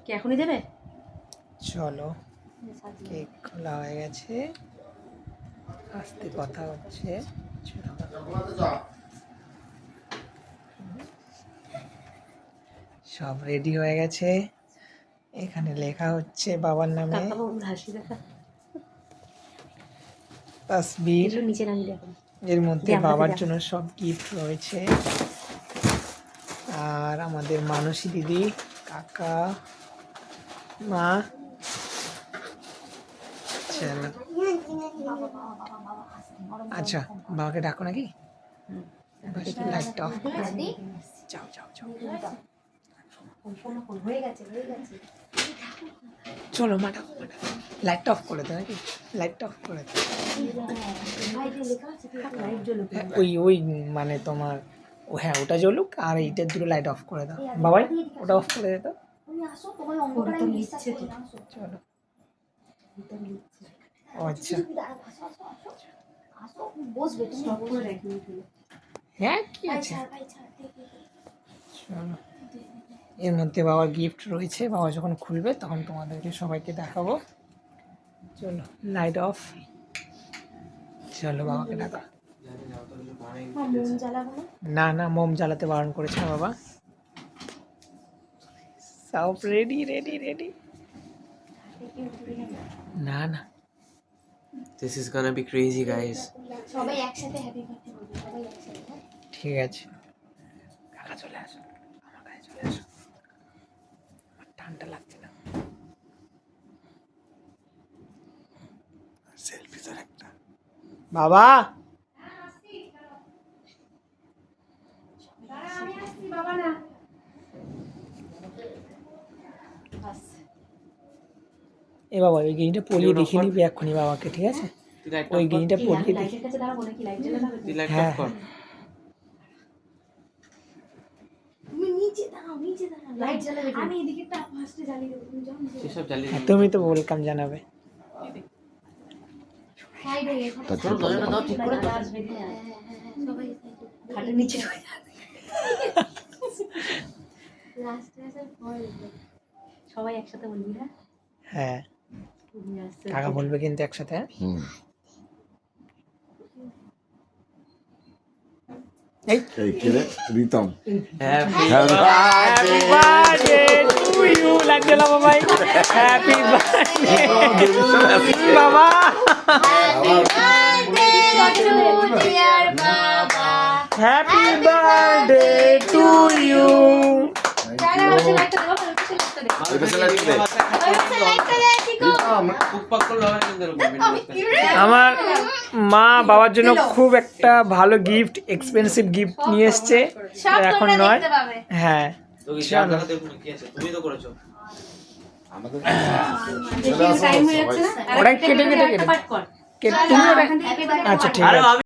কি এখনই দেবে? চলো, কেক খোলা হয়ে গেছে, আস্তে কথা হচ্ছে। সব রেডি হয়ে গেছে। এখানে লেখা হচ্ছে বাবার নামে তাসবীর। নিচে নামিয়ে দেখো। এর মধ্যে বাবার জন্য সব গিফট রয়েছে। আর আমাদের মানসী দিদি, কাকা, মা। চলো, আচ্ছা বাবাকে ডাকো নাকি? Light off. যাও যাও যাও, চলো মা ডাকো, লাইট অফ করে দাও নাকি? লাইট অফ করে দাও। ওই ওই মানে তোমার হ্যাঁ ওটা জ্বলুক, আর এইটার দুটো লাইট অফ করে দাও। বাবাই ওটা অফ করে দে তো। চলো, আচ্ছা হ্যাঁ কি আছে। চলো, এর মধ্যে বাবার গিফট রয়েছে, বাবা যখন খুলবে তখন তোমাদেরকে সবাইকে দেখাবো। চলো লাইট অফ। চলো বাবাকে ডাকা। না না, মোম জ্বালাতে বারণ করেছে না বাবা। সব রেডি রেডি রেডি। না না, This is gonna be crazy, guys. সবাই একসাথে হ্যাপি বার্থডে বলবে, সবাই একসাথে। ঠিক আছে, কাকা চলে আসো, আমার কাছে চলে আসো, আমার ঠান্ডা লাগছে না। সেলফি তো একটা বাবা। এ বাবা ওই গেঞ্জিটা পরিয়ে দেখিয়ে নিবি এক্ষুনি বাবাকে, ঠিক আছে? ওই গেঞ্জিটা পরিয়ে দেখি। হ্যাঁ তুমি নিচে দাঁড়াও, নিচে দাঁড়াও, লাইট জ্বালাবে। আমি এদিকেটা ফার্স্টে জ্বালিয়ে দেবো, তুমি যাও নিচে। সেসব জ্বালিয়ে হ্যাঁ, তুমি তো ওয়েলকাম জানাবে। সাইডে এখানে দরজাটা দাও ঠিক করে। সবাই খাটের নিচে ঢুকে যাবে। লাস্ট ক্লাসের পর সবাই একসাথে বলবি। হ্যাঁ হ্যাঁ কাকা বলবে কিন্তু একসাথে। এই কিরে Ritam, happy birthday to you. লাগছে না বাবাই? হ্যাপি বার্থডে বাবা। Happy birthday to you. আমার মা বাবার জন্য খুব একটা ভালো গিফট, এক্সপেন্সিভ গিফট নিয়ে এসছে, এখন নয়। হ্যাঁ ওটাই কেটে কেটে কেটে কেটে তুমি। আচ্ছা ঠিক আছে।